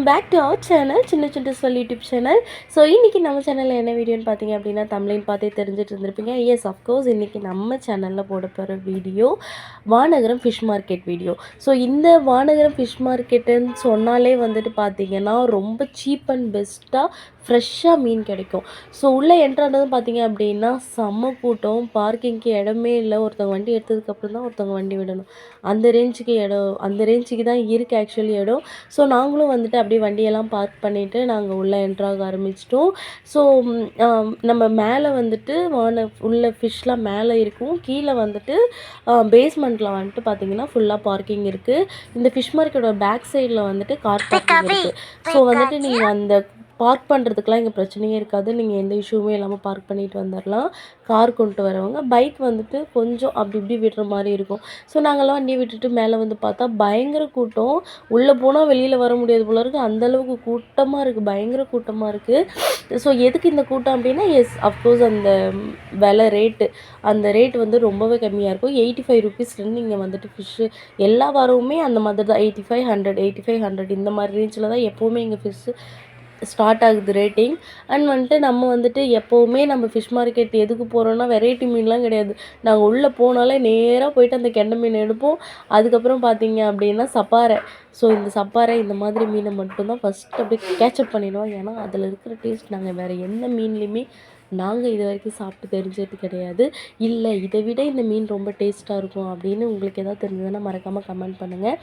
Back to our channel சின்ன சின்ன சொல் யூடியூப் சேனல். ஸோ இன்றைக்கி நம்ம சேனலில் என்ன வீடியோன்னு பார்த்தீங்க அப்படின்னா தமிழின் பார்த்தே தெரிஞ்சுட்டு இருந்திருப்பீங்க. எஸ் அஃப்கோர்ஸ் இன்றைக்கி நம்ம சேனலில் போட போகிற video Vanagaram fish market video. So இந்த வானகரம் ஃபிஷ் மார்க்கெட்டுன்னு சொன்னாலே வந்துட்டு பார்த்தீங்கன்னா ரொம்ப சீப் அண்ட் பெஸ்ட்டாக ஃப்ரெஷ்ஷாக மீன் கிடைக்கும். ஸோ உள்ளே என்ட்ரானதும் பார்த்தீங்க அப்படின்னா செம்ம கூட்டம், பார்க்கிங்க்கு இடமே இல்லை. ஒருத்தவங்க வண்டி எடுத்ததுக்கப்புறம் தான் ஒருத்தவங்க வண்டி விடணும். அந்த ரேஞ்சுக்கு தான் இருக்குது ஆக்சுவலி இடம். ஸோ நாங்களும் வந்துட்டு அப்படியே வண்டியெல்லாம் பார்க் பண்ணிவிட்டு நாங்கள் உள்ளே என்ட்ராக ஆரம்பிச்சிட்டோம். ஸோ நம்ம மேலே வந்துட்டு உள்ள ஃபிஷ்லாம் மேலே இருக்கும். கீழே வந்துட்டு பேஸ்மெண்ட்டில் வந்துட்டு பார்த்திங்கன்னா ஃபுல்லாக பார்க்கிங் இருக்குது. இந்த ஃபிஷ் மார்க்கெட்டோட பேக் சைடில் வந்துட்டு கார் பார்க்கிங் இருக்குது. ஸோ வந்துட்டு நீங்கள் அந்த பார்க் பண்ணுறதுக்குலாம் இங்கே பிரச்சனையே இருக்காது. நீங்கள் எந்த இஷ்யூவுமே இல்லாமல் பார்க் பண்ணிட்டு வந்துடலாம். கார் கொண்டு வரவங்க பைக் வந்துட்டு கொஞ்சம் அப்படி இப்படி விடுற மாதிரி இருக்கும். ஸோ நாங்கள்லாம் வண்டியை விட்டுட்டு மேலே வந்து பார்த்தா பயங்கர கூட்டம். உள்ளே போனால் வெளியில் வர முடியாது போல இருக்குது, அந்தளவுக்கு கூட்டமாக இருக்குது, பயங்கர கூட்டமாக இருக்குது. ஸோ எதுக்கு இந்த கூட்டம் அப்படின்னா, எஸ் அஃப்கோர்ஸ் அந்த விலை அந்த ரேட் வந்து ரொம்பவே கம்மியாக இருக்கும். 85 ருபீஸ்லேருந்து இங்கே வந்துட்டு ஃபிஷ்ஷு எல்லா வாரமுமே அந்த மாதிரி தான் 85, 100 இந்த மாதிரி ரேஞ்சில் தான் எப்போவுமே இங்கே ஃபிஷ்ஷு ஸ்டார்ட் ஆகுது ரேட்டிங். அண்ட் வந்துட்டு நம்ம வந்துட்டு எப்போவுமே நம்ம ஃபிஷ் மார்க்கெட் எதுக்கு போகிறோன்னா வெரைட்டி மீன்லாம் கிடையாது. நாங்கள் உள்ளே போனாலே நேராக போயிட்டு அந்த கெண்டை மீன் எடுப்போம். அதுக்கப்புறம் பார்த்தீங்க அப்படின்னா சப்பாறை. ஸோ இந்த சப்பாறை இந்த மாதிரி மீனை மட்டும்தான் ஃபஸ்ட்டு அப்படியே கேட்சப் பண்ணிடுவோம். ஏன்னா அதில் இருக்கிற டேஸ்ட் நாங்கள் வேறு எந்த மீன்லேயுமே நாங்கள் இது வரைக்கும் சாப்பிட்டு தெரிஞ்சது கிடையாது. இல்லை இதை விட இந்த மீன் ரொம்ப டேஸ்ட்டாக இருக்கும் அப்படின்னு உங்களுக்கு எதாவது தெரிஞ்சதுன்னா மறக்காமல் கமெண்ட் பண்ணுங்கள்.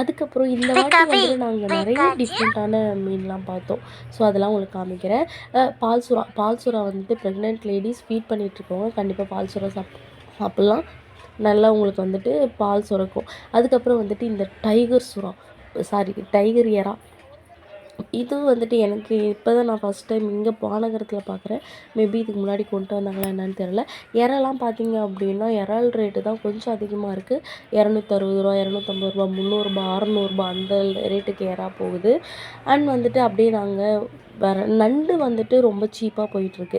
அதுக்கப்புறம் இந்த வாட்டி வந்துட்டு நாங்கள் நிறைய டிஃப்ரெண்ட்டான மீன்லாம் பார்த்தோம். ஸோ அதெல்லாம் உங்களுக்கு காமிக்கிறேன். பால் சுறா வந்துட்டு ப்ரெக்னென்ட் லேடிஸ் ஃபீட் பண்ணிகிட்ருக்கவங்க கண்டிப்பாக பால் சுறா சாப்பிட்லாம். நல்லா உங்களுக்கு வந்துட்டு பால் சுரக்கும். அதுக்கப்புறம் வந்துட்டு இந்த டைகர் எறா. இது வந்துட்டு எனக்கு இப்போ தான் நான் ஃபஸ்ட் டைம் இங்கே வானகரத்தில் பார்க்குறேன். மேபி இதுக்கு முன்னாடி கொண்டு வந்தாங்களா என்னன்னு தெரில. இறாலாம் பார்த்தீங்க அப்படின்னா இறால் ரேட்டு தான் கொஞ்சம் அதிகமாக இருக்குது. ரூ. 260, ரூ. 250, ரூ. 300, ரூ. 600 அந்த ரேட்டுக்கு இறா போகுது. அண்ட் வந்துட்டு அப்படியே நாங்கள் நண்டு வந்துட்டு ரொம்ப சீப்பாக போயிட்டுருக்கு.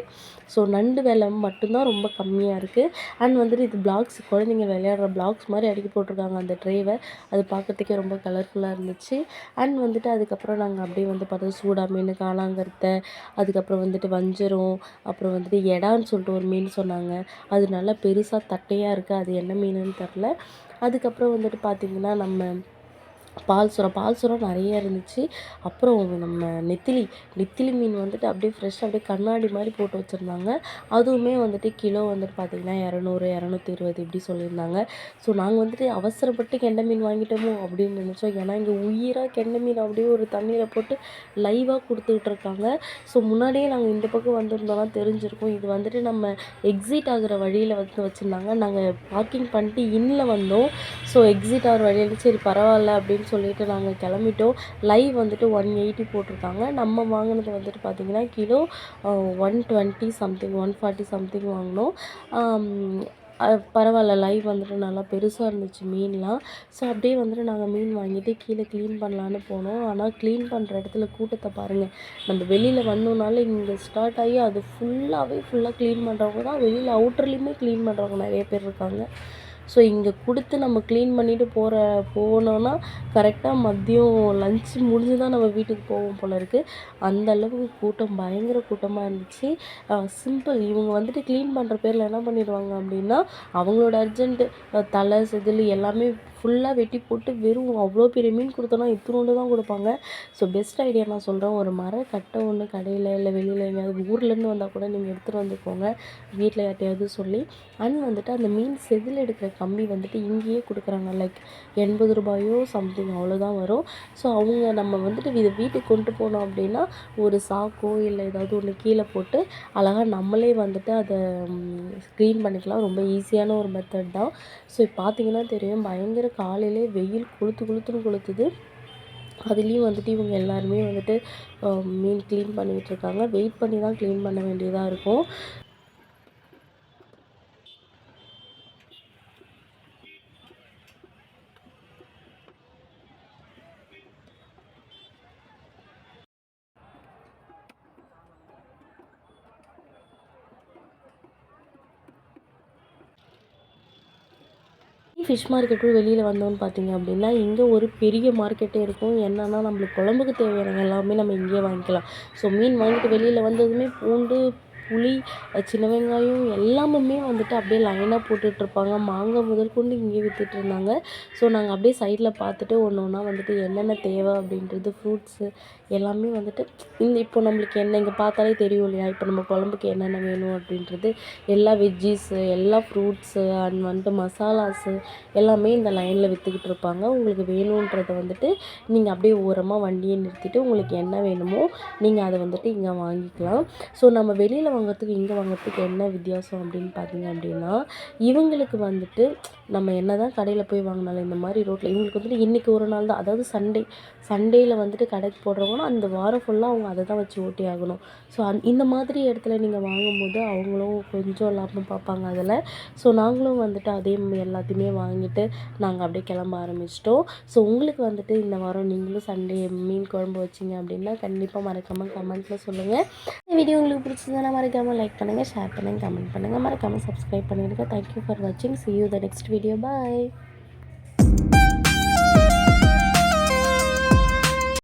ஸோ நண்டு விலை மட்டும்தான் ரொம்ப கம்மியாக இருக்குது. அண்ட் வந்துட்டு இது பிளாக்ஸ், குழந்தைங்க விளையாடுற பிளாக்ஸ் மாதிரி அடுக்கி போட்டிருக்காங்க அந்த ட்ரேவை. அது பார்க்குறதுக்கே ரொம்ப கலர்ஃபுல்லாக இருந்துச்சு. அண்ட் வந்துட்டு அதுக்கப்புறம் நாங்கள் அப்படியே வந்து பார்த்தா சூடா மீன், காளாங்கருத்தை, அதுக்கப்புறம் வந்துட்டு வஞ்சரம், அப்புறம் வந்துட்டு எடான்னு சொல்லிட்டு ஒரு மீன் சொன்னாங்க. அது நல்லா பெருசாக தட்டையாக இருக்குது. அது என்ன மீனுன்னு தெரில. அதுக்கப்புறம் வந்துட்டு பார்த்திங்கன்னா நம்ம பால் சுறா நிறைய இருந்துச்சு. அப்புறம் நம்ம நெத்திலி மீன் வந்துட்டு அப்படியே ஃப்ரெஷ்ஷாக அப்படியே கண்ணாடி மாதிரி போட்டு வச்சுருந்தாங்க. அதுவுமே வந்துட்டு கிலோ வந்துட்டு பார்த்திங்கன்னா 200, 220 இப்படி சொல்லியிருந்தாங்க. ஸோ நாங்கள் வந்துட்டு அவசரப்பட்டு கெண்டை மீன் வாங்கிட்டோமோ அப்படின்னு நினச்சோம். ஏன்னா இங்கே உயிராக கெண்டை மீன் அப்படியே ஒரு தண்ணியில் போட்டு லைவாக கொடுத்துட்ருக்காங்க. ஸோ முன்னாடியே நாங்கள் இந்த பக்கம் வந்திருந்தோம்னா தெரிஞ்சிருக்கும். இது வந்துட்டு நம்ம எக்ஸிட் ஆகிற வழியில் வந்து வச்சுருந்தாங்க. நாங்கள் பார்க்கிங் பண்ணிட்டு இன்னில் வந்தோம். ஸோ எக்ஸிட் ஆகிற வழியில் சரி பரவாயில்ல அப்படின்னு சொல்லிட்டு நாங்கள் கிளம்பிட்டோம். லைவ் வந்துட்டு 180 போட்டிருக்காங்க. நம்ம வாங்கினது வந்துட்டு பார்த்திங்கன்னா கிலோ 120 சம்திங், 140 சம்திங் வாங்கினோம். பரவாயில்ல, லைவ் வந்துட்டு நல்லா பெருசாக இருந்துச்சு மீன்லாம். ஸோ அப்படியே வந்துட்டு நாங்கள் மீன் வாங்கிட்டு கீழே க்ளீன் பண்ணலான்னு போனோம். ஆனால் க்ளீன் பண்ணுற இடத்துல கூட்டத்தை பாருங்கள். நம்ம வெளியில் வந்தோம்னாலே இங்கே ஸ்டார்ட் ஆகி அது ஃபுல்லாக க்ளீன் பண்ணுறவங்க தான். வெளியில் அவுட்டர்லேயுமே க்ளீன் பண்ணுறவங்க நிறைய பேர் இருக்காங்க. ஸோ இங்கே கொடுத்து நம்ம க்ளீன் பண்ணிவிட்டு போனோன்னா கரெக்டாக மதியம் லன்ச்சு முடிஞ்சு தான் நம்ம வீட்டுக்கு போவோம் போல் இருக்குது. அந்த அளவுக்கு கூட்டம், பயங்கர கூட்டமாக இருந்துச்சு. சிம்பிள், இவங்க வந்துட்டு க்ளீன் பண்ணுற பேரில் என்ன பண்ணிடுவாங்க அப்படின்னா அவங்களோட அர்ஜென்ட்டு தலை செதில் எல்லாமே ஃபுல்லாக வெட்டி போட்டு வெறும் அவ்வளோ பெரிய மீன் கொடுத்தோன்னா இத்தினோண்டு தான் கொடுப்பாங்க. ஸோ பெஸ்ட் ஐடியா நான் சொல்கிறேன், ஒரு கட்டை ஒன்று கடையில் இல்லை வெளியில் எங்கேயாவது ஊர்லேருந்து வந்தால் கூட நீங்கள் எடுத்துகிட்டு வந்துக்கோங்க வீட்டில் யார்ட்டையாவது சொல்லி. அண்ட் வந்துட்டு அந்த மீன் செதில் எடுக்கிற கம்பி வந்துட்டு இங்கேயே கொடுக்குறாங்க. லைக் 80 ரூபாயோ சம்திங் அவ்வளோதான் வரும். ஸோ அவங்க நம்ம வந்துட்டு இதை வீட்டுக்கு கொண்டு போனோம் அப்படின்னா ஒரு சாக்கோ இல்லை ஏதாவது ஒன்று கீழே போட்டு அழகாக நம்மளே வந்துட்டு அதை க்ளீன் பண்ணிக்கலாம். ரொம்ப ஈஸியான ஒரு மெத்தட் தான். ஸோ பார்த்திங்கன்னா தெரியும், பயங்கர காலையிலே வெயில் கொளுத்துது. அதுலேயும் வந்துட்டு இவங்க எல்லாருமே வந்துட்டு மீன் க்ளீன் பண்ணிகிட்ருக்காங்க. வெயிட் பண்ணி தான் க்ளீன் பண்ண வேண்டியதாக இருக்கும். ஃபிஷ் மார்க்கெட்டும் வெளியில் வந்தோன்னு பார்த்தீங்க அப்படின்னா, இங்கே ஒரு பெரிய மார்க்கெட்டே இருக்கும். என்னன்னா நம்மளுக்கு குழம்புக்கு தேவையான எல்லாமே நம்ம இங்கேயே வாங்கிக்கலாம். ஸோ மீன் வாங்கிட்டு வெளியில் வந்ததுமே பூண்டு, புளி, சின்ன வெங்காயம் எல்லாமுமே வந்துட்டு அப்படியே லைனாக போட்டுட்ருப்பாங்க. மாங்காய் முதற்கொண்டு இங்கேயே வித்துட்ருந்தாங்க. ஸோ நாங்கள் அப்படியே சைடில் பார்த்துட்டு ஒன்று ஒன்றா வந்துட்டு என்னென்ன தேவை அப்படின்றது ஃப்ரூட்ஸு எல்லாமே வந்துட்டு இப்போ நம்மளுக்கு என்ன இங்கே பார்த்தாலே தெரியும் இல்லையா? இப்போ நம்ம குழம்புக்கு என்னென்ன வேணும் அப்படின்றது எல்லா வெஜ்ஜீஸு, எல்லா ஃப்ரூட்ஸு அண்ட் வந்துட்டு மசாலாஸு எல்லாமே இந்த லைனில் விற்றுக்கிட்டு இருப்பாங்க. உங்களுக்கு வேணுன்றத வந்துட்டு நீங்கள் அப்படியே ஓரமாக வண்டியை நிறுத்திட்டு உங்களுக்கு என்ன வேணுமோ நீங்கள் அதை வந்துட்டு இங்கே வாங்கிக்கலாம். ஸோ நம்ம வெளியில் வாங்குறதுக்கு இங்கே வாங்குறதுக்கு என்ன வித்தியாசம் அப்படின்னு பார்த்தீங்க அப்படின்னா, இவங்களுக்கு வந்துட்டு நம்ம என்ன தான் கடையில் போய் வாங்கினாலும் இந்த மாதிரி ரோட்டில் இவங்களுக்கு வந்துட்டு இன்றைக்கி ஒரு நாள் தான், அதாவது சண்டேயில் வந்துட்டு கடைக்கு போடுறவங்கன்னா அந்த வாரம் ஃபுல்லாக அவங்க அதை தான் வச்சு ஓட்டி ஆகணும். ஸோ இந்த மாதிரி இடத்துல நீங்கள் வாங்கும்போது அவங்களும் கொஞ்சம் லாபம் பார்ப்பாங்க அதில். ஸோ நாங்களும் வந்துட்டு அதே எல்லாத்தையுமே வாங்கிட்டு நாங்கள் அப்படியே கிளம்ப ஆரம்பிச்சிட்டோம். ஸோ உங்களுக்கு வந்துட்டு இந்த வாரம் நீங்களும் சண்டே மீன் குழம்பு வச்சிங்க அப்படின்னா கண்டிப்பாக மறக்காமல் கமெண்ட்டில் சொல்லுங்கள். இந்த வீடியோ உங்களுக்கு பிடிச்சிருந்தா மறக்காமல் லைக் பண்ணுங்கள், ஷேர் பண்ணுங்கள், கமெண்ட் பண்ணுங்கள், மறக்காமல் சப்ஸ்கிரைப் பண்ணிடுங்க. தேங்க்யூ ஃபார் வாட்சிங். See you the next video. Bye.